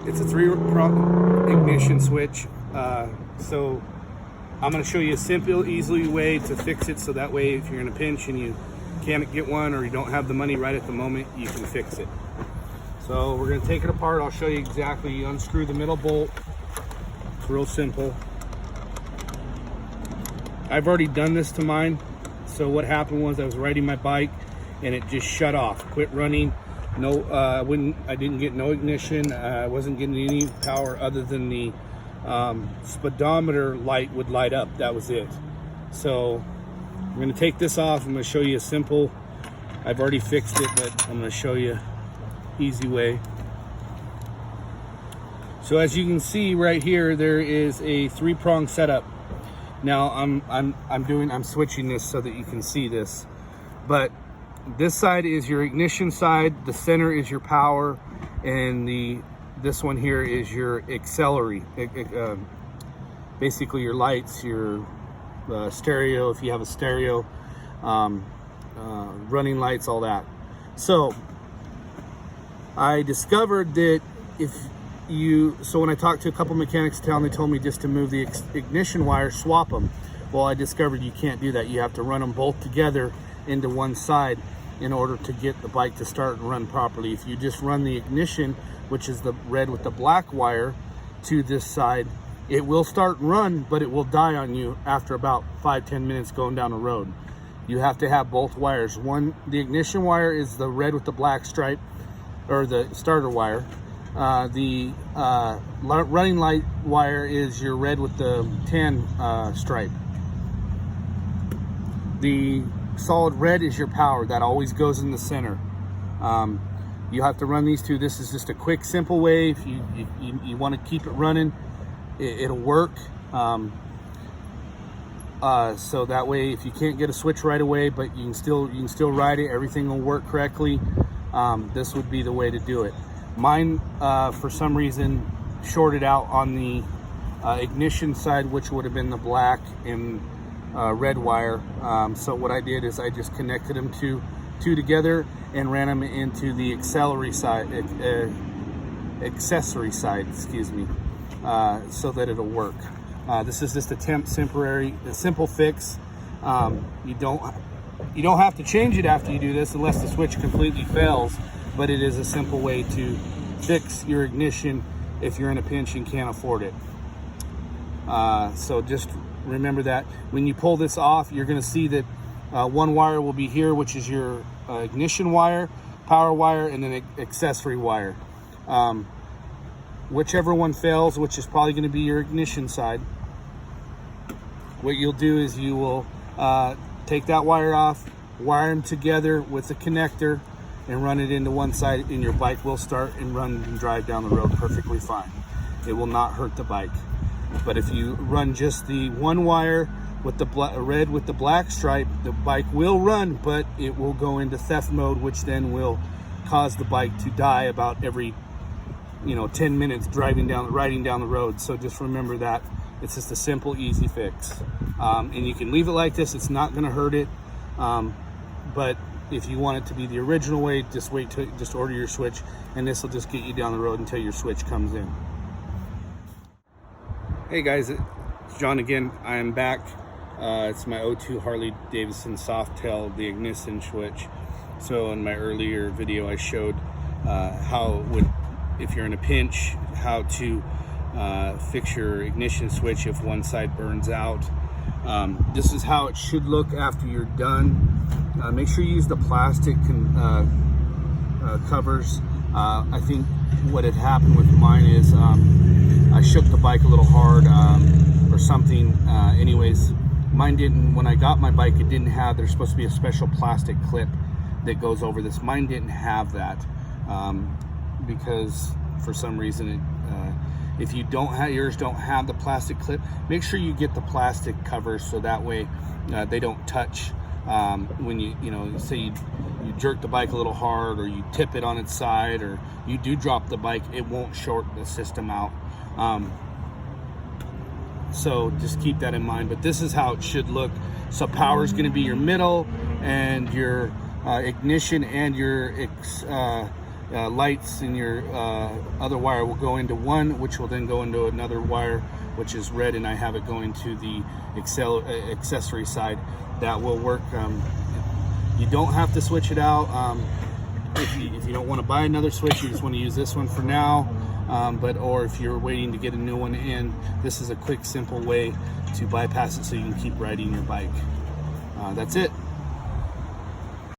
It's a 3-prong ignition switch. So I'm going to show you a simple, easy way to fix it, so that way if you're in a pinch and you can't get one or you don't have the money right at the moment, you can fix it. So we're going to take it apart. I'll show you exactly. You unscrew the middle bolt. It's real simple. I've already done this to mine. So what happened was I was riding my bike and it just shut off, quit running. No, I didn't get no ignition. I wasn't getting any power other than the speedometer light would light up. That was it. So I'm going to take this off. I'm going to show you a simple, I've already fixed it, but I'm going to show you easy way. So as you can see right here, there is a 3-prong setup. Now I'm switching this so that you can see this, but this side is your ignition side, the center is your power, and this one here is your auxiliary, basically your lights, your stereo, if you have a stereo, running lights, all that. So I discovered that so when I talked to a couple mechanics in town, they told me just to move the ignition wires, swap them. Well, I discovered you can't do that. You have to run them both together into one side in order to get the bike to start and run properly. If you just run the ignition, which is the red with the black wire, to this side, it will start and run, but it will die on you after about 5-10 minutes going down the road. You have to have both wires. The ignition wire is the red with the black stripe, or the starter wire. The running light wire is your red with the tan stripe. The solid red is your power. That always goes in the center. You have to run these two. This is just a quick, simple way. If you want to keep it running, it'll work. So that way, if you can't get a switch right away, but you can still ride it, everything will work correctly. This would be the way to do it. Mine, for some reason, shorted out on the ignition side, which would have been the black and red wire. So what I did is I just connected them two together and ran them into the accessory side, excuse me, so that it'll work. This is just a simple fix. You don't have to change it after you do this unless the switch completely fails, but it is a simple way to fix your ignition if you're in a pinch and can't afford it. So just remember that when you pull this off, you're going to see that one wire will be here, which is your ignition wire, power wire, and then accessory wire. Whichever one fails, which is probably going to be your ignition side, what you'll do is you will take that wire off, wire them together with a connector, and run it into one side, and your bike will start and run and drive down the road perfectly fine. It will not hurt the bike. But if you run just the one wire with the red with the black stripe, the bike will run, but it will go into theft mode, which then will cause the bike to die about every 10 minutes riding down the road. So just remember that. It's just a simple, easy fix. And you can leave it like this. It's not going to hurt it. But if you want it to be the original way, just order your switch, and this will just get you down the road until your switch comes in. Hey guys, it's John again. I am back. It's my 02 Harley Davidson Softail, the ignition switch. So in my earlier video, I showed if you're in a pinch, how to fix your ignition switch if one side burns out. This is how it should look after you're done. Make sure you use the plastic covers. I think what had happened with mine is I shook the bike a little hard or something. Anyways, mine didn't, when I got my bike, it didn't have, there's supposed to be a special plastic clip that goes over this. Mine didn't have that because for some reason if you don't have, yours don't have the plastic clip, make sure you get the plastic covers so that way they don't touch when you say you jerk the bike a little hard, or you tip it on its side, or you do drop the bike, it won't short the system out. So just keep that in mind. But this is how it should look. So power is going to be your middle, and your ignition and your lights in your other wire will go into one, which will then go into another wire, which is red, and I have it going to the accessory side. That will work. You don't have to switch it out. If you don't want to buy another switch, you just want to use this one for now. Or if you're waiting to get a new one in, this is a quick, simple way to bypass it so you can keep riding your bike. That's it.